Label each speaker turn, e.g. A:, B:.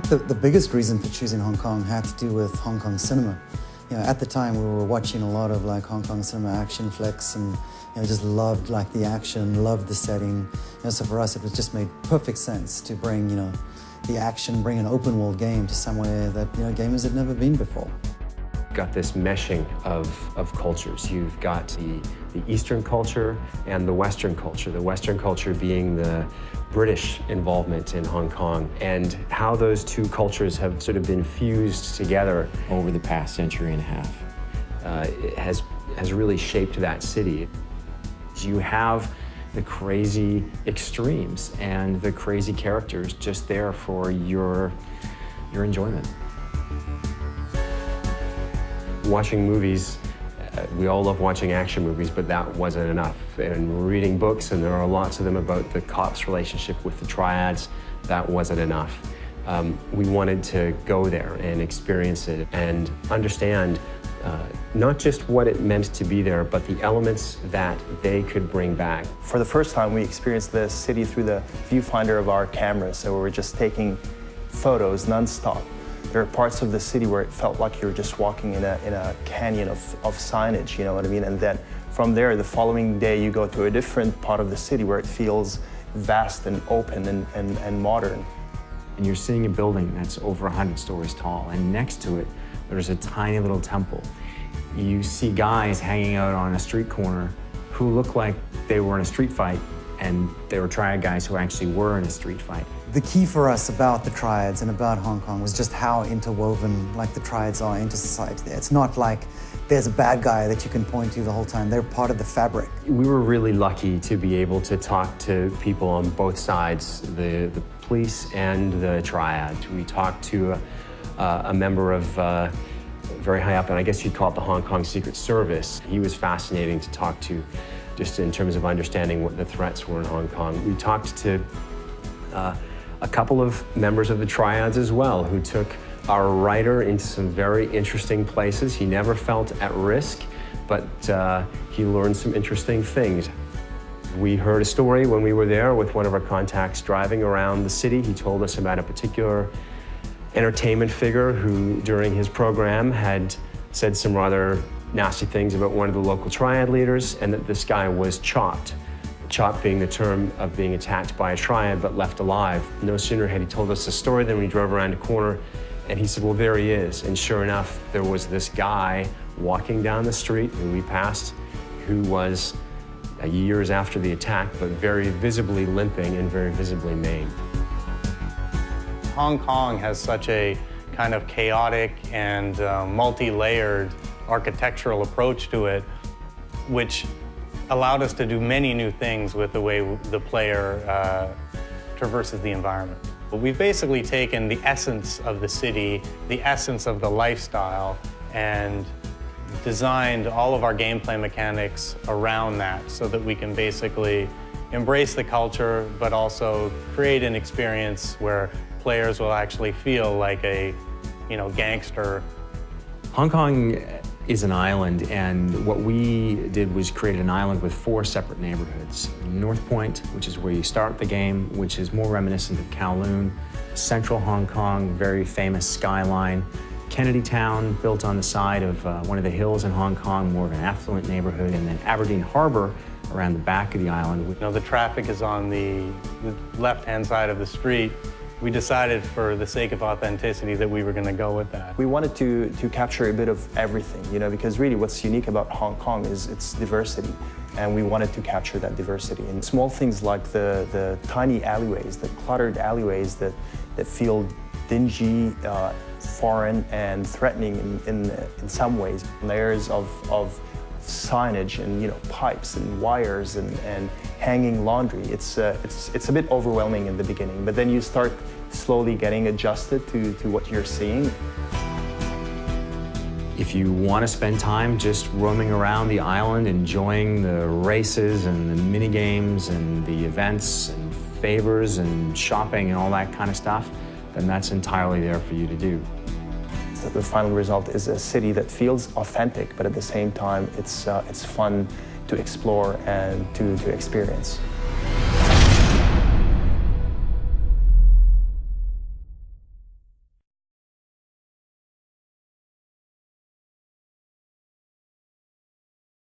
A: think the biggest reason for choosing Hong Kong had to do with Hong Kong cinema. At the time we were watching a lot of Hong Kong cinema action flicks and just loved the action, loved the setting. So for us it was just made perfect sense to bring the action, bring an open world game to somewhere that gamers had never been before.
B: Got this meshing of cultures. You've got the Eastern culture and the Western culture. The Western culture being the British involvement in Hong Kong, and how those two cultures have sort of been fused together
C: over the past century and a half.
B: It has really shaped that city. You have the crazy extremes and the crazy characters just there for your enjoyment. Watching movies, we all love watching action movies, but that wasn't enough. And reading books, and there are lots of them about the cops' relationship with the triads, that wasn't enough. We wanted to go there and experience it and understand not just what it meant to be there, but the elements that they could bring back.
D: For the first time, we experienced the city through the viewfinder of our cameras, so we were just taking photos non-stop. There are parts of the city where it felt like you were just walking in a canyon of signage, you know what I mean? And then from there, the following day, you go to a different part of the city where it feels vast and open and modern.
C: And you're seeing a building that's over 100 stories tall, and next to it, there's a tiny little temple. You see guys hanging out on a street corner who look like they were in a street fight, and they were triad guys who actually were in a street fight.
A: The key for us about the triads and about Hong Kong was just how interwoven the triads are into society there. It's not like there's a bad guy that you can point to the whole time. They're part of the fabric.
B: We were really lucky to be able to talk to people on both sides, the police and the triads. We talked to a member of very high up, and I guess you'd call it the Hong Kong Secret Service. He was fascinating to talk to, just in terms of understanding what the threats were in Hong Kong. We talked to a couple of members of the triads as well, who took our writer into some very interesting places. He never felt at risk, but he learned some interesting things. We heard a story when we were there with one of our contacts driving around the city. He told us about a particular entertainment figure who, during his program, had said some rather nasty things about one of the local triad leaders, and that this guy was chopped. Chopped being the term of being attacked by a triad but left alive. No sooner had he told us the story than we drove around a corner, and he said, well, there he is. And sure enough, there was this guy walking down the street who we passed, who was years after the attack, but very visibly limping and very visibly maimed.
E: Hong Kong has such a kind of chaotic and multi-layered architectural approach to it, which allowed us to do many new things with the way the player traverses the environment. We've basically taken the essence of the city, the essence of the lifestyle, and designed all of our gameplay mechanics around that so that we can basically embrace the culture, but also create an experience where players will actually feel like a, gangster.
C: Hong Kong is an island, and what we did was create an island with 4 separate neighborhoods. North Point, which is where you start the game, which is more reminiscent of Kowloon. Central Hong Kong, very famous skyline. Kennedy Town, built on the side of one of the hills in Hong Kong, more of an affluent neighborhood. And then Aberdeen Harbour, around the back of the island.
E: The traffic is on the left-hand side of the street. We decided, for the sake of authenticity, that we were going to go with that.
D: We wanted to capture a bit of everything, because really what's unique about Hong Kong is its diversity, and we wanted to capture that diversity. And small things like the tiny alleyways, the cluttered alleyways that feel dingy, foreign, and threatening in some ways. Layers of signage and pipes and wires and hanging laundry. It's a bit overwhelming in the beginning, but then you start slowly getting adjusted to what you're seeing.
C: If you want to spend time just roaming around the island, enjoying the races and the mini games and the events and favors and shopping and all that kind of stuff, then that's entirely there for you to do.
D: The final result is a city that feels authentic, but at the same time, it's fun to explore and to experience.